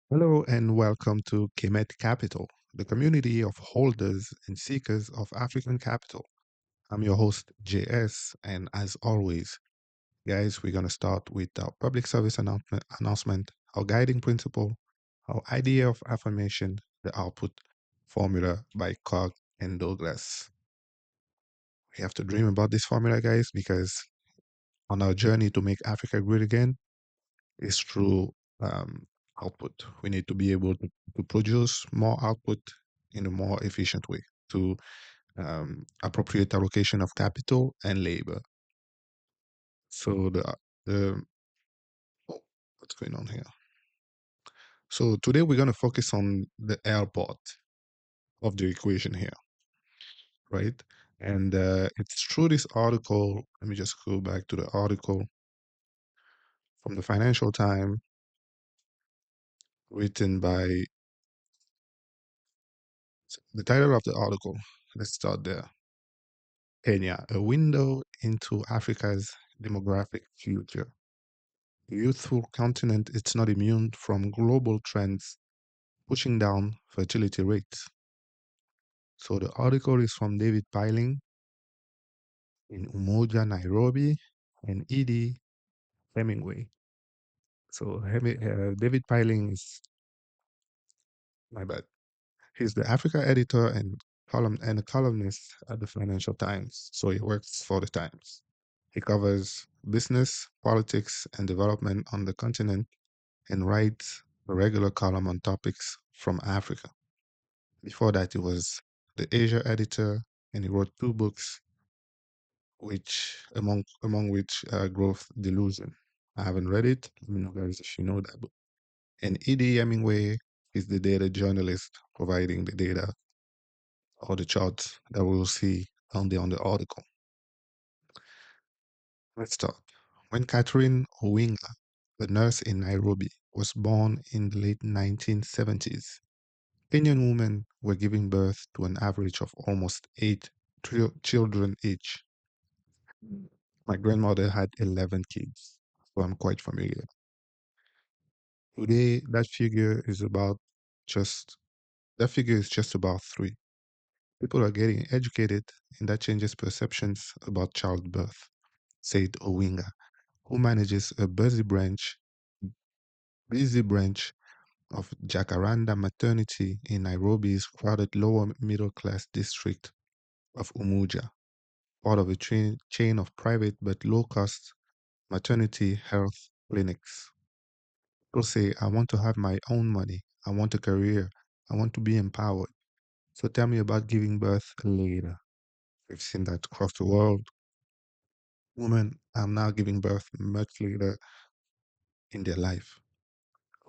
Hello and welcome to Kapital, the community of holders and seekers of African capital. I'm your host, JS, and as always, guys, we're going to start with our public service announcement, our guiding principle, our idea of affirmation, the output formula by Cog and Douglas. We have to dream about this formula, guys, because on our journey to make Africa great again, is through output. We need to be able to produce more output in a more efficient way to appropriate allocation of capital and labor. So the oh, what's going on here? So today we're going to focus on the L part of the equation here, right? And it's through this article. Let me just go back to the article from the Financial Times, written by the title of the article. Let's start there. Kenya, a window into Africa's demographic future. The youthful continent is not immune from global trends pushing down fertility rates. So the article is from David Piling in Umoja, Nairobi, and Edie Hemingway. So David Piling is, my bad, he's the Africa editor and a columnist at the Financial Times. So he works for the Times. He covers business, politics, and development on the continent and writes a regular column on topics from Africa. Before that, he was the Asia editor, and he wrote two books, which among which Growth Delusion. I haven't read it. Let me know, guys, if you know that book. And E.D. Hemingway is the data journalist providing the data or the charts that we will see on the article. Let's start. When Catherine Owinga, a nurse in Nairobi, was born in the late 1970s, Kenyan women were giving birth to an average of almost eight children each. My grandmother had 11 kids, so I'm quite familiar. Today, just that figure is just about three. People are getting educated, and that changes perceptions about childbirth, said Owinga, who manages a busy branch of Jacaranda Maternity in Nairobi's crowded lower middle class district of Umuja, part of a chain of private but low cost maternity health clinics. People say, I want to have my own money. I want a career. I want to be empowered. So tell me about giving birth later. We've seen that across the world. Women are now giving birth much later in their life.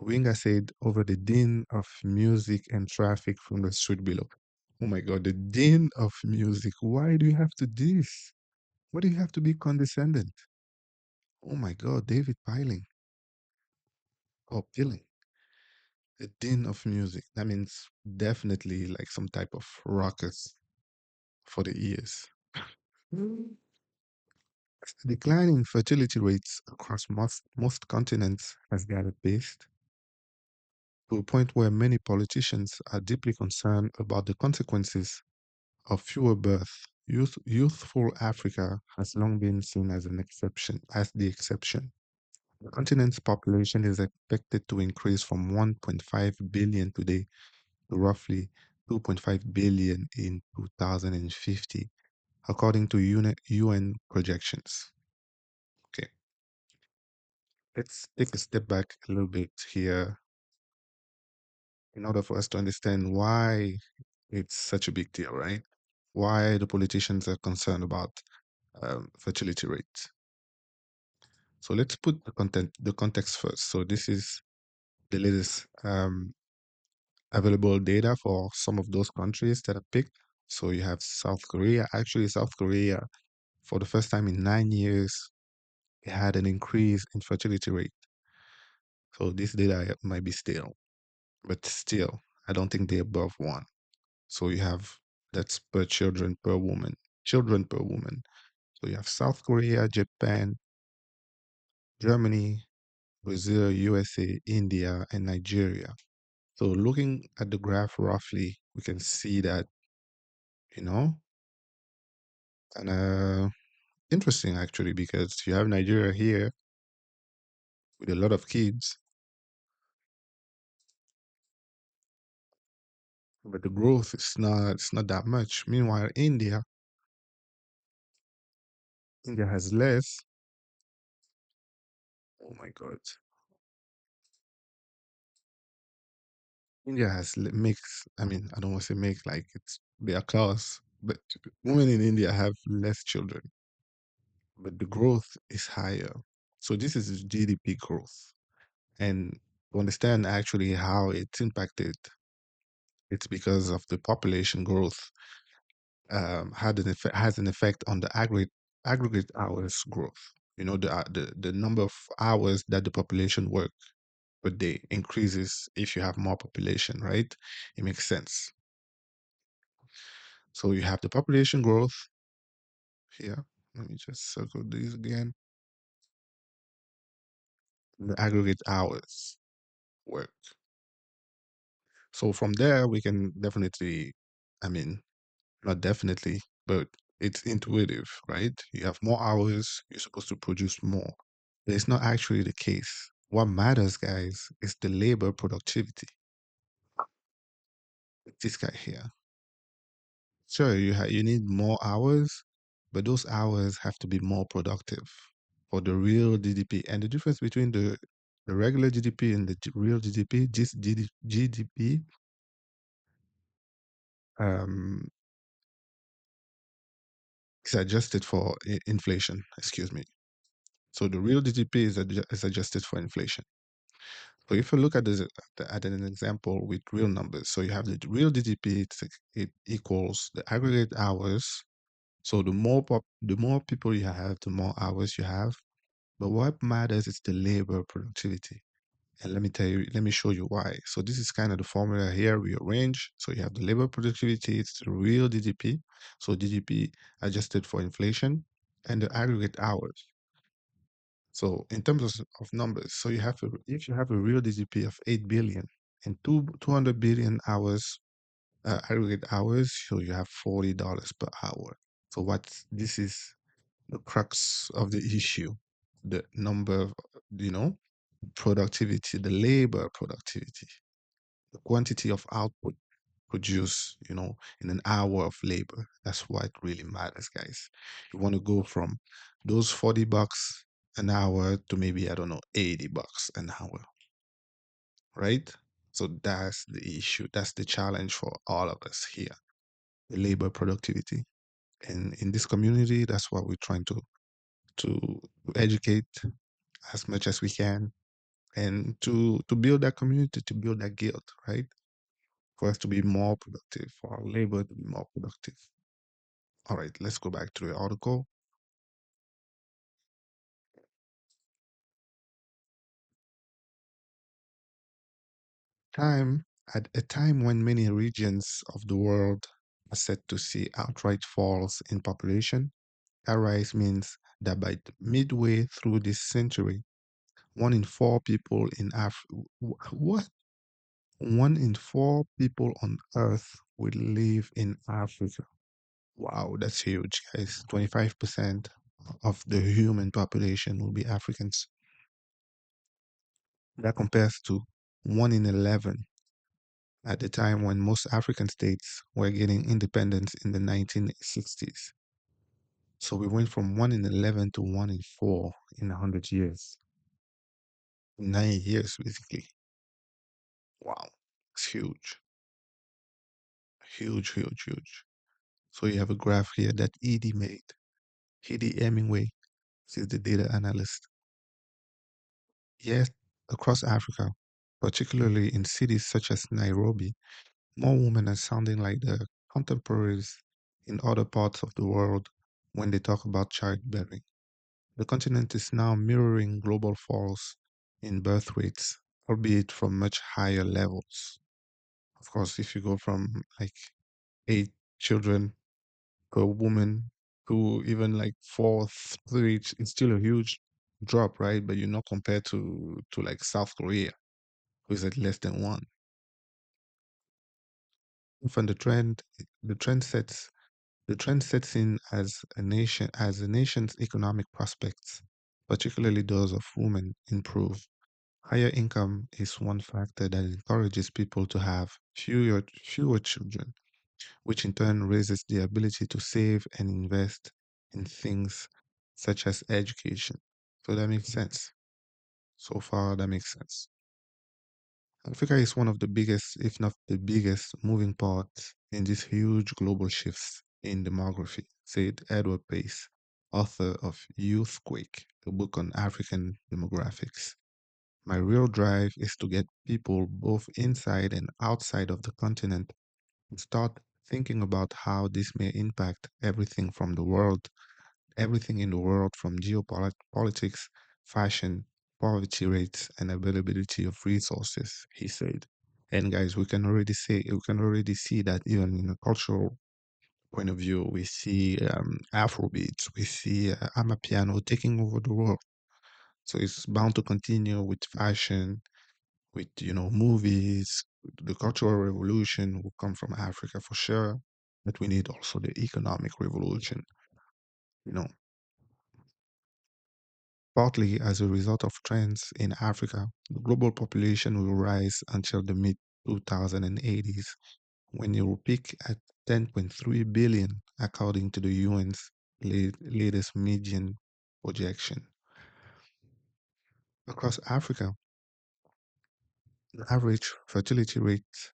Winga said over the din of music and traffic from the street below. Oh my God, the din of music. Why do you have to do this? Why do you have to be condescending? Oh my God, David Piling or Pilling. The din of music. That means definitely like some type of ruckus for the ears. Declining fertility rates across most continents has gathered pace to a point where many politicians are deeply concerned about the consequences of fewer births. Youthful Africa has long been seen as as the exception. The continent's population is expected to increase from 1.5 billion today to roughly 2.5 billion in 2050, according to UN projections. Okay, let's take a step back a little bit here in order for us to understand why it's such a big deal, right? Why the politicians are concerned about fertility rates. So let's put the context first. So this is the latest available data for some of those countries that are picked. So you have South Korea. Actually, South Korea, for the first time in 9 years, it had an increase in fertility rate. So this data might be stale, but still, I don't think they're above one. So you have that's per children per woman. So you have South Korea, Japan, Germany, Brazil, USA, India, and Nigeria. So looking at the graph roughly, we can see that, you know, and interesting actually, because you have Nigeria here with a lot of kids, but the growth is not, it's not that much. Meanwhile, India has less. Oh my God. India has makes, I mean, I don't want to say make like it's their class, but women in India have less children, but the growth is higher. So this is GDP growth. And to understand actually how it's impacted, it's because of the population growth had an effect, has an effect on the aggregate hours growth. You know, the number of hours that the population work per day increases if you have more population, right? It makes sense. So you have the population growth here. Let me just circle these again. The aggregate hours work. So from there, we can definitely, I mean, not definitely, but it's intuitive, right? You have more hours, you're supposed to produce more. But it's not actually the case. What matters, guys, is the labor productivity. This guy here. Sure, you need more hours, but those hours have to be more productive for the real GDP. And the difference between the regular GDP and the real GDP, this GDP, um, is adjusted for inflation. Excuse me. So the real GDP is adjusted for inflation. So if you look at this at an example with real numbers, so you have the real GDP, it equals the aggregate hours. So the more people you have, the more hours you have. But what matters is the labor productivity. And let me tell you, let me show you why. So this is kind of the formula here we arrange. So you have the labor productivity, it's the real GDP. So GDP adjusted for inflation and the aggregate hours. So in terms of numbers, so if you have a real GDP of 8 billion and 200 billion hours, aggregate hours, so you have $40 per hour. So this is the crux of the issue, the number of, you know, productivity, the labor productivity, the quantity of output produced, in an hour of labor. That's what really matters, guys. You want to go from those $40 an hour to maybe, I don't know, $80 an hour, right? So that's the issue. That's the challenge for all of us here, the labor productivity. And in this community, that's what we're trying to educate as much as we can and to build that community, to build that guild, right? For us to be more productive, for our labor to be more productive. All right, let's go back to the article. Time At a time when many regions of the world are set to see outright falls in population, that rise means that by midway through this century, one in four people in what? One in four people on Earth will live in Africa. Wow, that's huge, guys. 25% of the human population will be Africans. That compares to 1 in 11 at the time when most African states were getting independence in the 1960s. So we went from 1 in 11 to 1 in 4 in 100 years. 9 years, basically. Wow, it's huge. Huge, huge, huge. So you have a graph here that Edie made. Edie Hemingway is the data analyst. Yes, across Africa, particularly in cities such as Nairobi, more women are sounding like their contemporaries in other parts of the world when they talk about childbearing. The continent is now mirroring global falls in birth rates, albeit from much higher levels. Of course, if you go from like 8 children per woman to even like four, three, it's still a huge drop, right? But you're not compared to like South Korea, who is at less than one. Often the trend sets in as a nation's economic prospects, particularly those of women, improve. Higher income is one factor that encourages people to have fewer children, which in turn raises the ability to save and invest in things such as education. So that makes sense. So far, that makes sense. Africa is one of the biggest, if not the biggest, moving parts in these huge global shifts in demography, said Edward Pace, author of Youthquake, a book on African demographics. My real drive is to get people both inside and outside of the continent to start thinking about how this may impact everything in the world from geopolitics, fashion, poverty rates, and availability of resources, he said. And guys, we can already see that even in a cultural point of view, we see Afrobeats, we see Amapiano taking over the world. So it's bound to continue with fashion, with movies. The cultural revolution will come from Africa for sure, but we need also the economic revolution. You know, Partly as a result of trends in Africa, the global population will rise until the mid 2080s, when it will peak at 10.3 billion, according to the UN's latest median projection. Across Africa, the average fertility rate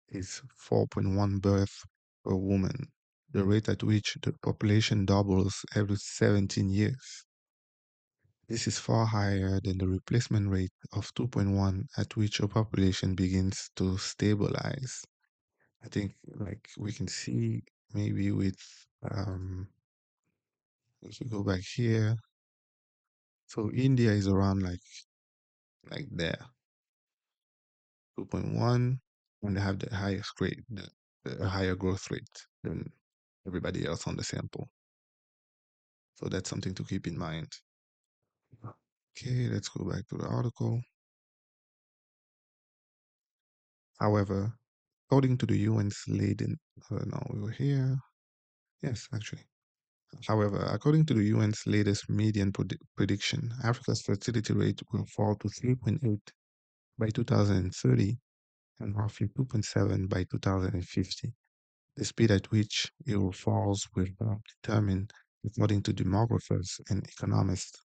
is 4.1 births per woman, the rate at which the population doubles every 17 years. This is far higher than the replacement rate of 2.1 at which a population begins to stabilize. I think like we can see maybe with um if we go back here, so India is around like there, 2.1, and they have the highest rate, the higher growth rate than everybody else on the sample. So that's something to keep in mind. Okay, let's go back to the article. However, according to the UN's leading, no, we were here. Yes, actually. However, according to the UN's latest median prediction, Africa's fertility rate will fall to 3.8 by 2030 and roughly 2.7 by 2050. The speed at which it will fall will determine, according to demographers and economists,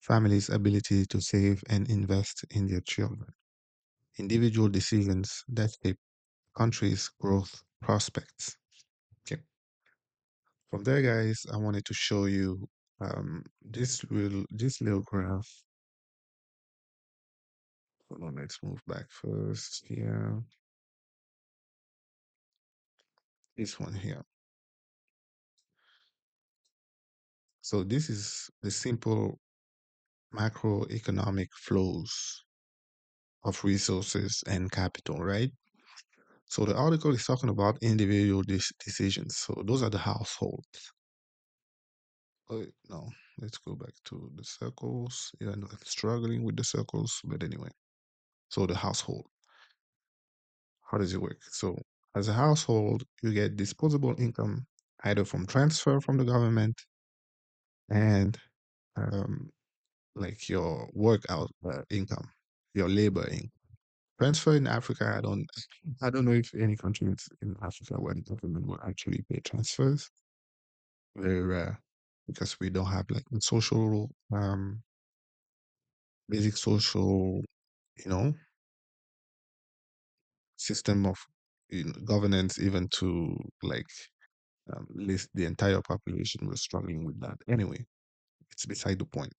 families' ability to save and invest in their children. Individual decisions that shape countries' growth prospects. Okay. From there, guys, I wanted to show you this little graph. Hold on, let's move back first here. This one here. So this is the simple macroeconomic flows of resources and capital, right? So the article is talking about individual decisions. So those are the households. Oh, no, let's go back to the circles. Yeah, I'm struggling with the circles, but anyway. So the household. How does it work? So, as a household, you get disposable income either from transfer from the government and um, like your workout income, your labor income. Transfer in Africa, I don't know if any country in Africa where the government will actually pay transfers. Very rare because we don't have like the basic social, you know, system of governance even to like list the entire population. We're struggling with that. Anyway, it's beside the point.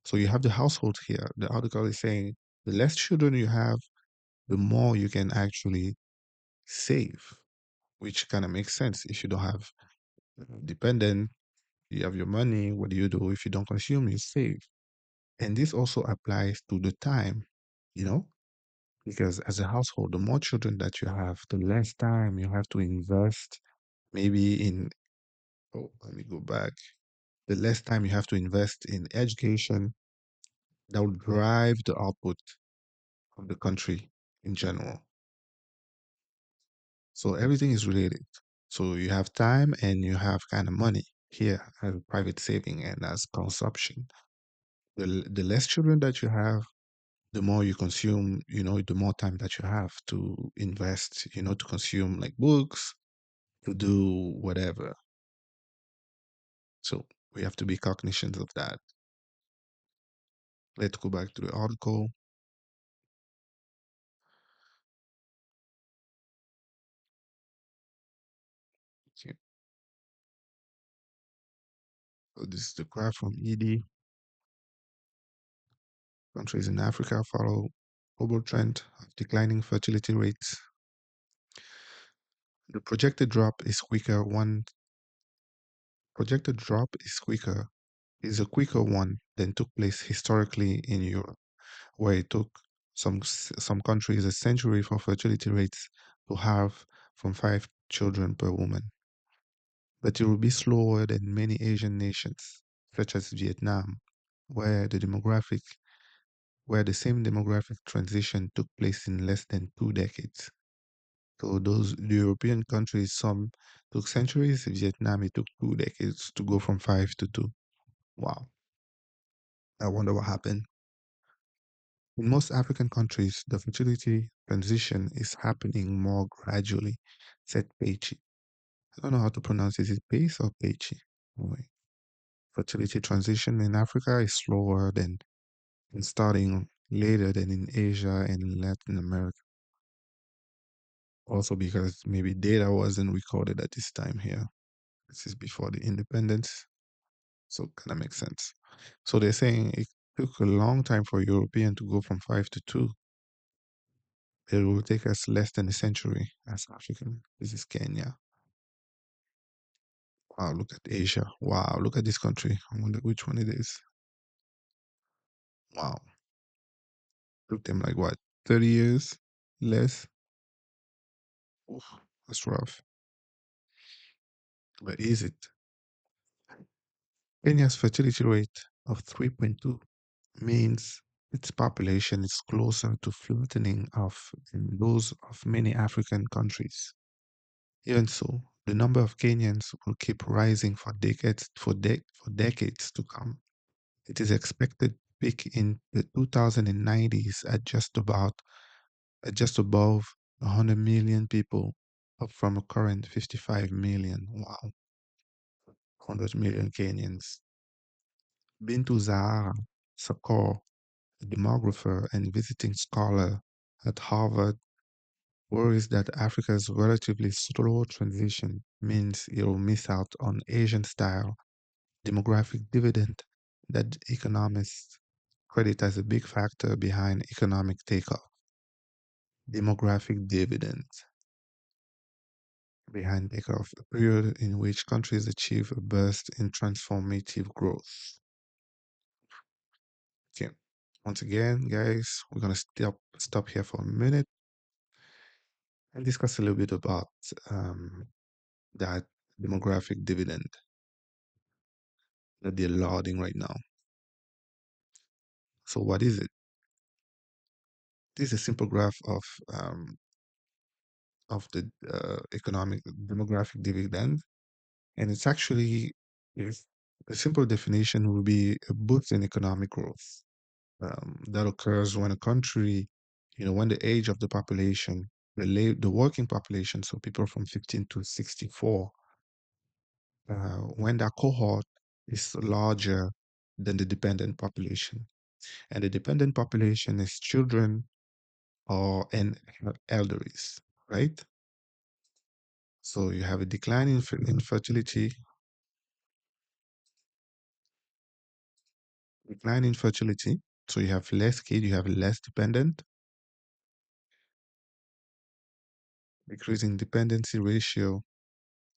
So you have the household here. The article is saying the less children you have, the more you can actually save, which kind of makes sense. If you don't have dependent, you have your money. What do you do? If you don't consume, you save. And this also applies to the time, you know, because as a household, the more children that you have, the less time you have to invest maybe in, oh, let me go back. The less time you have to invest in education that will drive the output of the country in general. So everything is related. So you have time and you have kind of money here as private saving and as consumption. The less children that you have, the more you consume, the more time that you have to invest, to consume like books, to do whatever. So we have to be cognizant of that. Let's go back to the article. Okay. So this is the graph from ED. Countries in Africa follow global trend of declining fertility rates. The projected drop is a quicker one than took place historically in Europe, where it took some countries a century for fertility rates to halve from 5 children per woman. But it will be slower than many Asian nations, such as Vietnam, where the same demographic transition took place in less than 2 decades. So the European countries, some took centuries. Vietnam, it took 2 decades to go from 5 to 2. Wow. I wonder what happened. In most African countries, the fertility transition is happening more gradually, said Peichi. I don't know how to pronounce it. Is it Pace or Peichi? Anyway, fertility transition in Africa is slower than and starting later than in Asia and in Latin America. Also because maybe data wasn't recorded at this time here. This is before the independence, so kind of makes sense. So they're saying it took a long time for European to go from 5 to 2. It will take us less than a century as African. This is Kenya. Wow, look at Asia. Wow, look at this country. I wonder which one it is. Wow. Took them like what, 30 years less? Oof, that's rough. But is it? Kenya's fertility rate of 3.2 means its population is closer to flattening off than those of many African countries. Even so, the number of Kenyans will keep rising for decades to come. It is expected to peak in the 2090s at just above 100 million people, up from a current 55 million. Wow, 100 million Kenyans. Bintu Zahara Sakor, a demographer and visiting scholar at Harvard, worries that Africa's relatively slow transition means it will miss out on Asian-style demographic dividend that economists credit as a big factor behind economic takeoff. Demographic dividend behind takeoff, a period in which countries achieve a burst in transformative growth. Okay, once again, guys, we're gonna stop here for a minute and discuss a little bit about that demographic dividend that they're lauding right now. So what is it? This is a simple graph of the economic demographic dividend, and it's actually if a simple definition would be a boost in economic growth that occurs when a country, when the age of the population, the working population, so people from 15 to 64, when that cohort is larger than the dependent population, and the dependent population is children or and elderlies, right? So you have a decline in fertility. So you have less kid, you have less dependent, decreasing dependency ratio,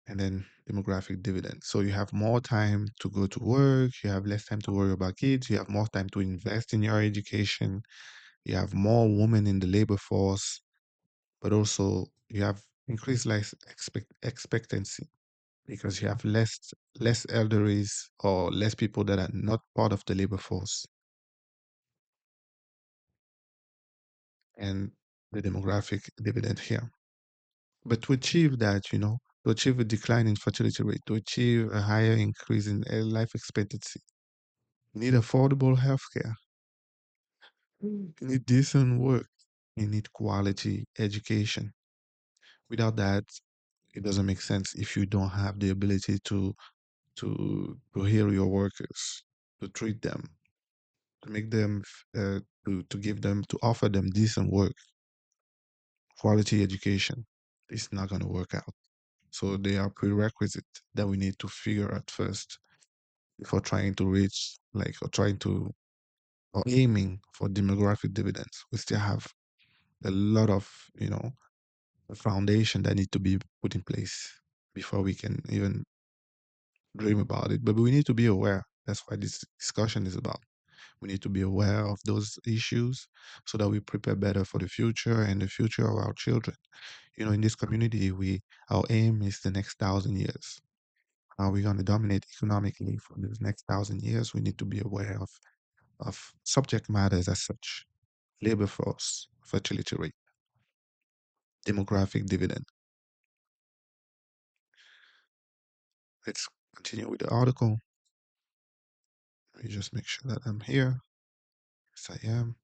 and then demographic dividend. So you have more time to go to work, you have less time to worry about kids, you have more time to invest in your education, you have more women in the labor force, but also you have increased life expectancy because you have less elderlies or less people that are not part of the labor force. And the demographic dividend here. But to achieve that, to achieve a decline in fertility rate, to achieve a higher increase in life expectancy, you need affordable healthcare. You need decent work. You need quality education. Without that, it doesn't make sense if you don't have the ability to heal your workers, to treat them, to make them, to give them, to offer them decent work, quality education. It's not going to work out. So they are prerequisite that we need to figure out first before trying to reach, like, or trying to, or aiming for demographic dividends. We still have a lot of, a foundation that need to be put in place before we can even dream about it. But we need to be aware. That's why this discussion is about. We need to be aware of those issues so that we prepare better for the future and the future of our children. In this community, our aim is the next 1,000 years. Are we going to dominate economically for the next 1,000 years? We need to be aware of subject matters as such: labor force, fertility rate, demographic dividend. Let's continue with the article. Let me just make sure that I'm here. Yes, I am.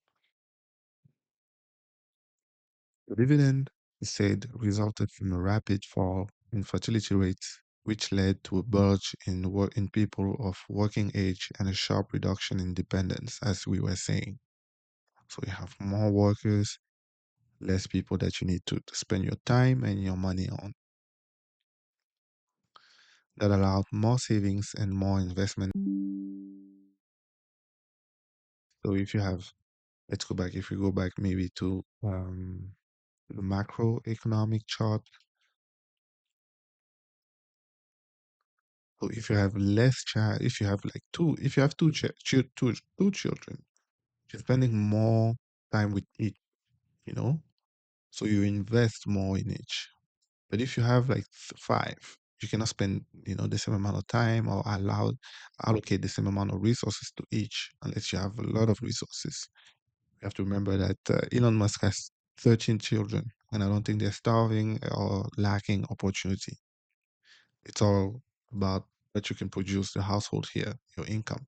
The dividend, he said, resulted from a rapid fall in fertility rates, which led to a bulge in people of working age and a sharp reduction in dependence, as we were saying. So you have more workers, less people that you need to spend your time and your money on. That allowed more savings and more investment. So if you have, let's go back, if we go back maybe to the macroeconomic chart. So if you have less child, if you have like two, if you have two children, you're spending more time with each, you know, so you invest more in each. But if you have like five, you cannot spend, the same amount of time or allocate the same amount of resources to each unless you have a lot of resources. You have to remember that Elon Musk has 13 children, and I don't think they're starving or lacking opportunity. It's all about what you can produce, the household here, your income.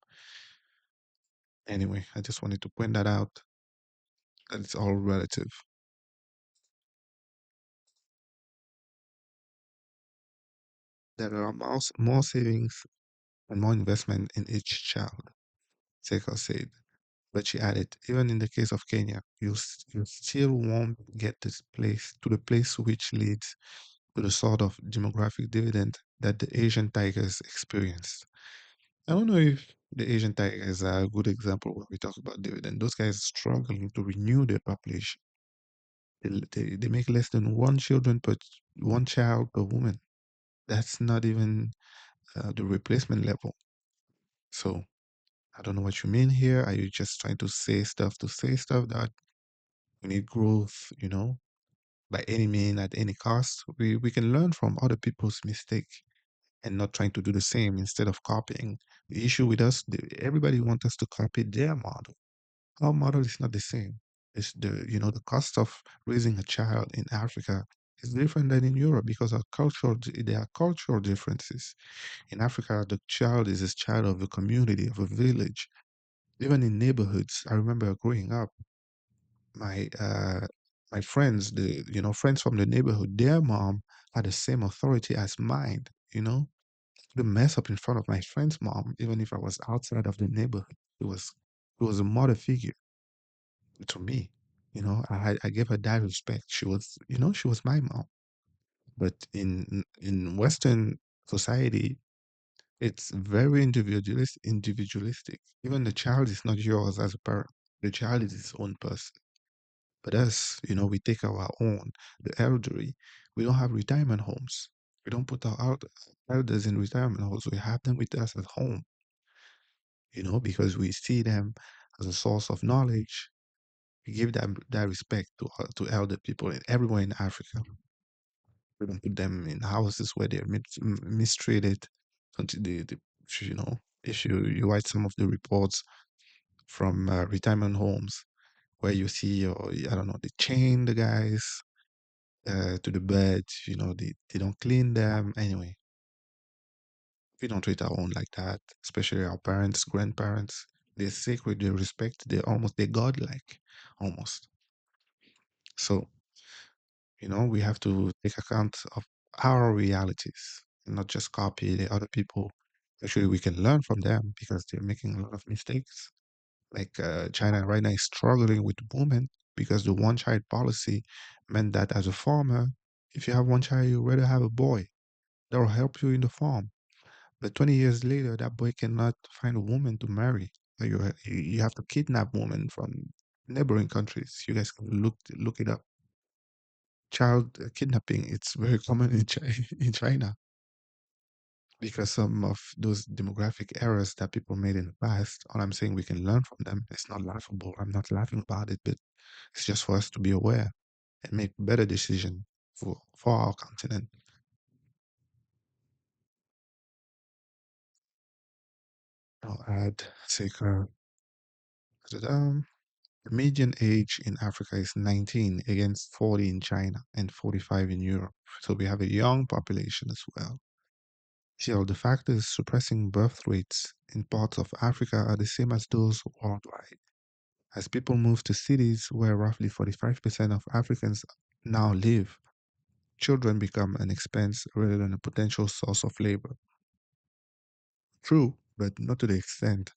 Anyway, I just wanted to point that out, that it's all relative. There are more savings and more investment in each child, Seiko said. But she added, even in the case of Kenya, you still won't get this place to the place which leads to the sort of demographic dividend that the Asian tigers experienced. I don't know if the Asian tigers are a good example when we talk about dividend. Those guys are struggling to renew their population. They make less than one child per woman. That's not even the replacement level. So I don't know what you mean here. Are you just trying to say stuff that we need growth, by any mean at any cost? We can learn from other people's mistake and not trying to do the same instead of copying. The issue with us, everybody wants us to copy their model. Our model is not the same. It's the cost of raising a child in Africa is different than in Europe because there are cultural differences. In Africa, the child is a child of a community, of a village. Even in neighborhoods, I remember growing up, my my friends, friends from the neighborhood, their mom had the same authority as mine. The mess up in front of my friend's mom, even if I was outside of the neighborhood. It was a mother figure to me. I gave her that respect. She was my mom. But in Western society, it's very individualistic. Even the child is not yours as a parent. The child is his own person. But us, we take our own, the elderly. We don't have retirement homes. We don't put our elders in retirement homes. We have them with us at home, because we see them as a source of knowledge. We give them that respect to elder people everywhere in Africa. We don't put them in houses where they're mistreated. Until you know, if you write some of the reports from retirement homes where you see, or I don't know, they chain the guys, to the beds. They don't clean them. Anyway, we don't treat our own like that, especially our parents, grandparents. They're sacred, they respect, they're godlike, almost. So, we have to take account of our realities and not just copy the other people. Actually, we can learn from them because they're making a lot of mistakes. Like China right now is struggling with women because the one child policy meant that as a farmer, if you have one child, you rather have a boy that will help you in the farm. But 20 years later, that boy cannot find a woman to marry. So you have to kidnap women from neighboring countries. You guys can look it up. Child kidnapping, it's very common in in China because some of those demographic errors that people made in the past. All I'm saying, we can learn from them. It's not laughable. I'm not laughing about it, but it's just for us to be aware and make better decision for our continent. I'll add, say, the median age in Africa is 19 against 40 in China and 45 in Europe. So we have a young population as well. Still, the factors suppressing birth rates in parts of Africa are the same as those worldwide. As people move to cities where roughly 45% of Africans now live, children become an expense rather than a potential source of labor. True, but not to the extent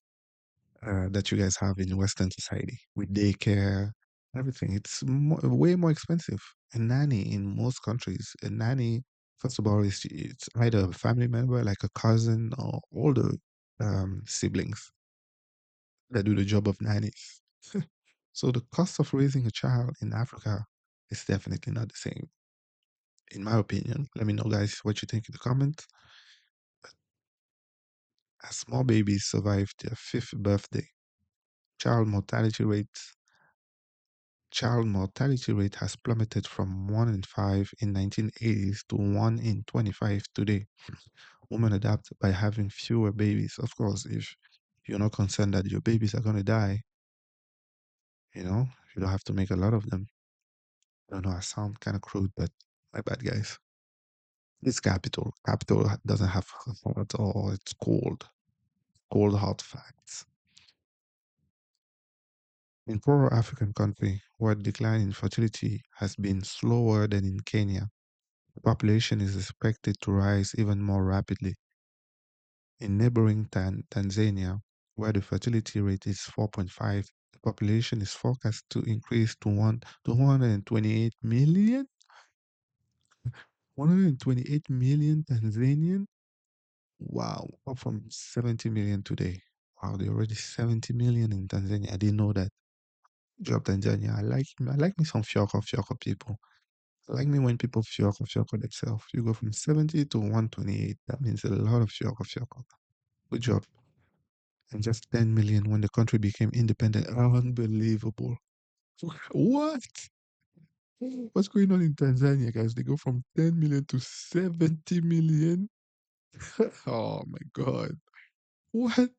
that you guys have in Western society with daycare, everything. It's way more expensive. A nanny in most countries, a nanny, first of all, it's either a family member, like a cousin or older siblings that do the job of nannies. So the cost of raising a child in Africa is definitely not the same, in my opinion. Let me know, guys, what you think in the comments. As small babies survive their fifth birthday, child mortality rates child mortality rate has plummeted from 1 in 5 in 1980s to 1 in 25 today. Women adapt by having fewer babies. Of course, if you're not concerned that your babies are going to die, you don't have to make a lot of them. I don't know, I sound kind of crude, but my bad, guys. It's capital. Capital doesn't have heart or it's cold. Cold hard facts. In poorer African country, where decline in fertility has been slower than in Kenya, the population is expected to rise even more rapidly. In neighboring Tanzania, where the fertility rate is 4.5, the population is forecast to increase to 228 million. 128 million Tanzanian? Wow, up from 70 million today. Wow, they're already 70 million in Tanzania. I didn't know that. Job Tanzania. I like me some Fioko people. I like me when people Fioko themselves. You go from 70 to 128. That means a lot of Fioko. Good job. And just 10 million when the country became independent. Unbelievable. What? What's going on in Tanzania, guys? They go from 10 million to 70 million. Oh my God. What?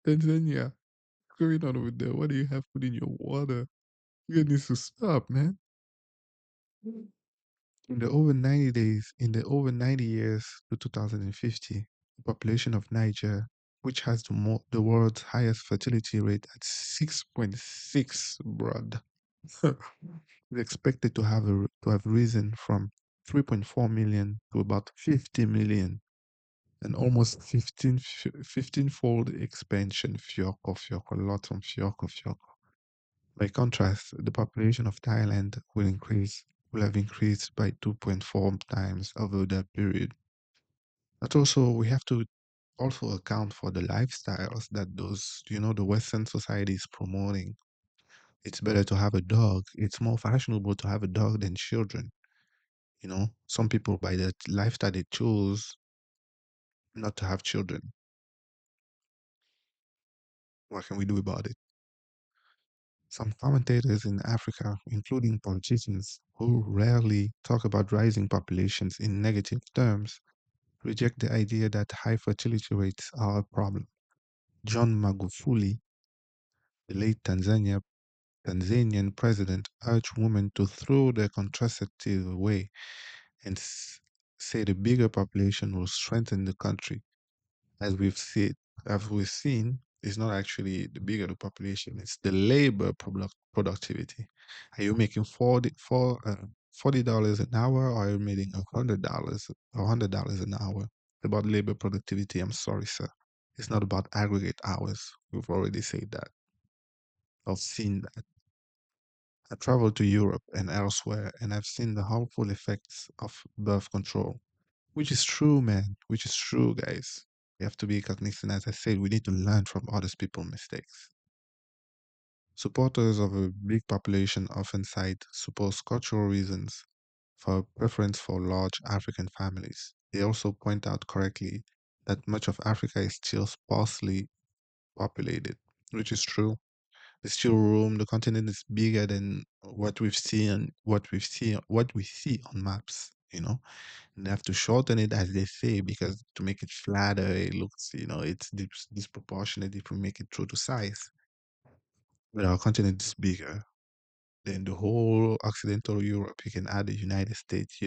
Tanzania. What's going on over there? What do you have put in your water? You need to stop, man. In the over 90 years to 2050, the population of Niger, which has the world's highest fertility rate at 6.6, bruh, is expected to have risen from 3.4 million to about 50 million, an almost 15-fold expansion. Fioko, fioko, lots of fioko, fioko. By contrast, the population of Thailand will have increased by 2.4 times over that period. But also, we have to also account for the lifestyles that the Western society is promoting. It's better to have a dog. It's more fashionable to have a dog than children. Some people by the lifestyle they choose not to have children. What can we do about it? Some commentators in Africa, including politicians who rarely talk about rising populations in negative terms, reject the idea that high fertility rates are a problem. John Magufuli, the late Tanzania Tanzanian president urged women to throw their contraceptive away and say the bigger population will strengthen the country. As we've seen, it's not actually the bigger the population; it's the labor productivity. Are you making $40 an hour, or are you making $100 an hour? It's about labor productivity. I'm sorry, sir. It's not about aggregate hours. We've already said that. I've seen that. I traveled to Europe and elsewhere, and I've seen the harmful effects of birth control, which is true, man. Which is true, guys. We have to be cognizant. As I said, we need to learn from other people's mistakes. Supporters of a big population often cite supposed cultural reasons for a preference for large African families. They also point out correctly that much of Africa is still sparsely populated, which is true. There's still room. The continent is bigger than what we see on maps. And they have to shorten it, as they say, because to make it flatter, it looks, it's disproportionate if we make it true to size. But our continent is bigger than the whole Occidental Europe. You can add the United States.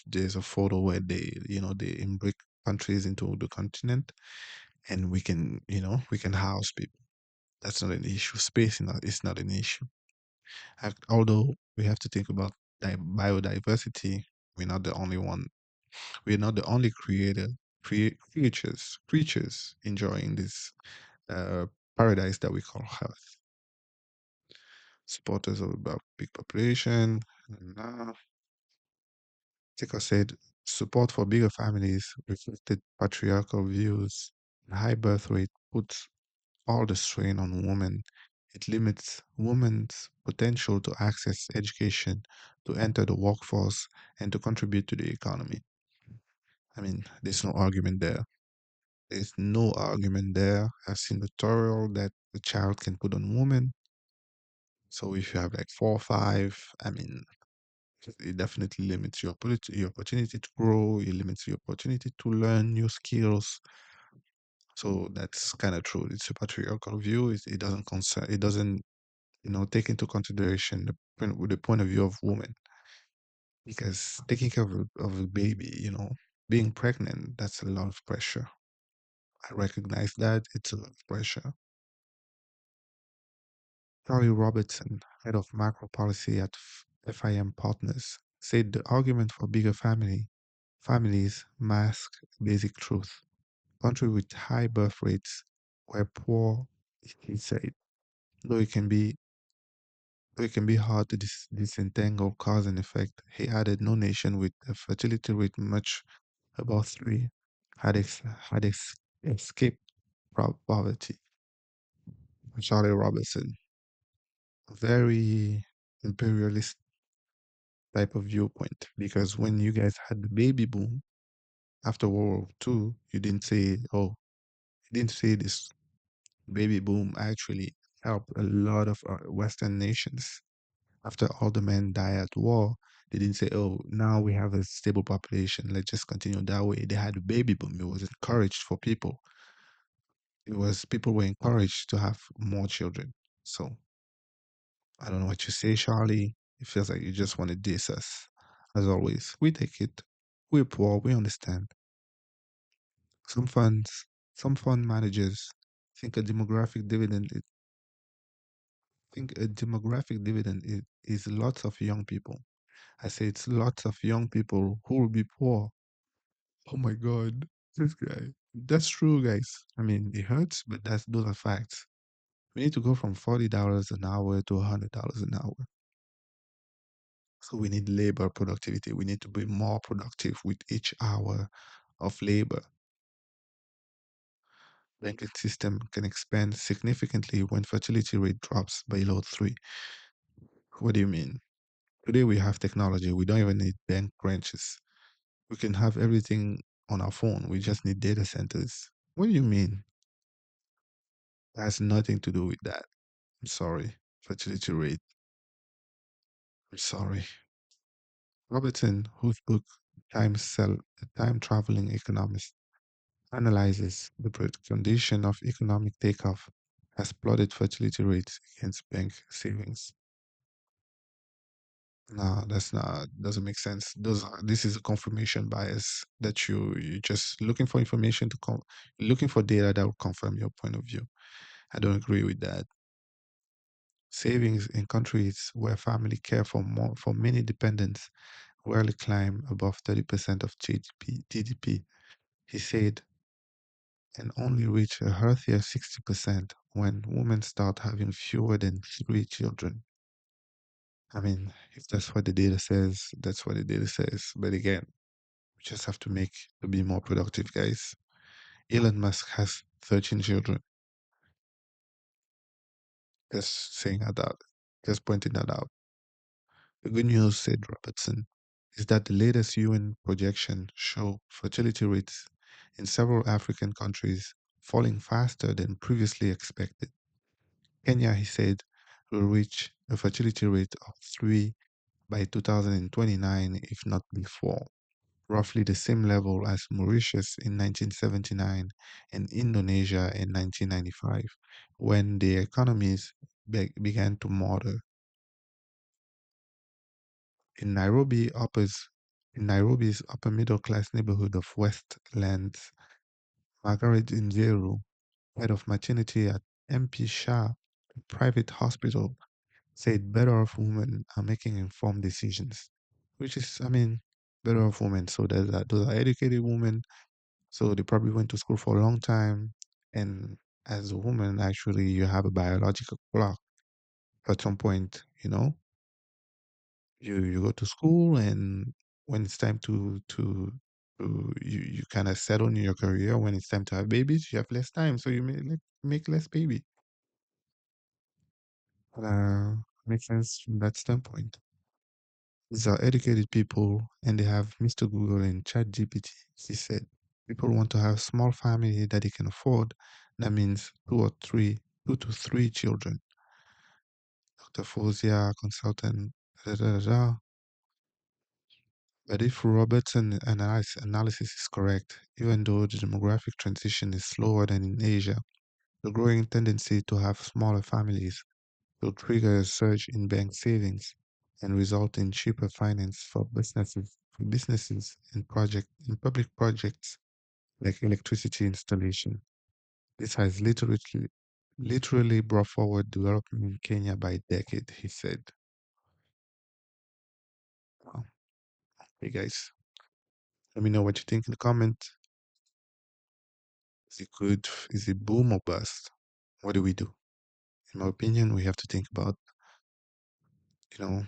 There's a photo where they imbric countries into the continent, and we can house people. That's not an issue. Space is not an issue. Although we have to think about biodiversity, we're not the only one. We're not the only creatures enjoying this uh, paradise that we call Earth. Supporters of a big population. Tika said support for bigger families reflected patriarchal views. The high birth rate puts all the strain on women. It limits women's potential to access education, to enter the workforce, and to contribute to the economy. I mean, there's no argument there. There's no argument there. I've seen the toil that the child can put on women. So if you have like four or five, I mean, it definitely limits your opportunity to grow. It limits your opportunity to learn new skills. So that's kind of true. It's a patriarchal view. It doesn't concern. It doesn't take into consideration the point of view of women, because taking care of a baby, being pregnant, that's a lot of pressure. I recognize that it's a lot of pressure. Charlie Robertson, head of macro policy at FIM Partners, said the argument for bigger families mask basic truth. Countries with high birth rates were poor, he said, though it can be though it can be hard to disentangle cause and effect. He added no nation with a fertility rate much above 3 had, escaped poverty. Charlie Robertson, a very imperialist type of viewpoint, because when you guys had the baby boom after World War II, you didn't say this baby boom actually helped a lot of Western nations. After all the men die at war, they didn't say, oh, now we have a stable population, let's just continue that way. They had a baby boom. It was encouraged for people. People were encouraged to have more children. So I don't know what you say, Charlie. It feels like you just want to diss us. As always, we take it. We're poor, we understand. Some funds, some fund managers think a demographic dividend is, is lots of young people. I say it's lots of young people who will be poor. Oh my God, this guy. That's true, guys. I mean, it hurts, but those are facts. We need to go from $40 an hour to $100 an hour. So we need labor productivity. We need to be more productive with each hour of labor. Banking system can expand significantly when fertility rate drops below 3. What do you mean? Today we have technology. We don't even need bank branches. We can have everything on our phone. We just need data centers. What do you mean? That has nothing to do with that. I'm sorry. Fertility rate. I'm sorry. Robertson, whose book Time Traveling Economist analyzes the condition of economic takeoff, has plotted fertility rates against bank savings. No, that's not doesn't make sense. This is a confirmation bias that you're just looking for information to looking for data that will confirm your point of view. I don't agree with that. Savings in countries where family care for many dependents rarely climb above 30% of GDP, he said, and only reach a healthier 60% when women start having fewer than 3 children. I mean, if that's what the data says, that's what the data says. But again, we just have to be more productive, guys. Elon Musk has 13 children. Just saying that out. Just pointing that out. The good news, said Robertson, is that the latest UN projection show fertility rates in several African countries falling faster than previously expected. Kenya, he said, will reach a fertility rate of 3 by 2029, if not before, roughly the same level as Mauritius in 1979 and Indonesia in 1995, when the economies began to motor. In in Nairobi's upper middle class neighborhood of Westlands, Margaret Njeru, head of maternity at MP Shah, a private hospital, said better off women are making informed decisions, which is, I mean, better off women. So those are educated women. So they probably went to school for a long time. And as a woman, actually, you have a biological clock. At some point, you go to school, and when it's time you kind of settle in your career. When it's time to have babies, you have less time, so you make less baby. Makes sense from that standpoint. These are educated people, and they have Mr. Google and ChatGPT. He said people want to have small family that they can afford. That means 2 to 3 children. Dr. Fozia, consultant, da, da, da, da. But if Robertson analysis is correct, even though the demographic transition is slower than in Asia, the growing tendency to have smaller families will trigger a surge in bank savings and result in cheaper finance for businesses and public projects like electricity installation. This has literally brought forward development in Kenya by a decade, he said. Wow. Hey guys, let me know what you think in the comment. Is it good? Is it boom or bust? What do we do? In my opinion, we have to think about, you know,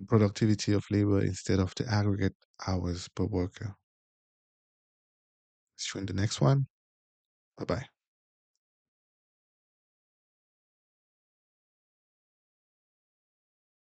productivity of labor instead of the aggregate hours per worker. See you in the next one. Bye bye.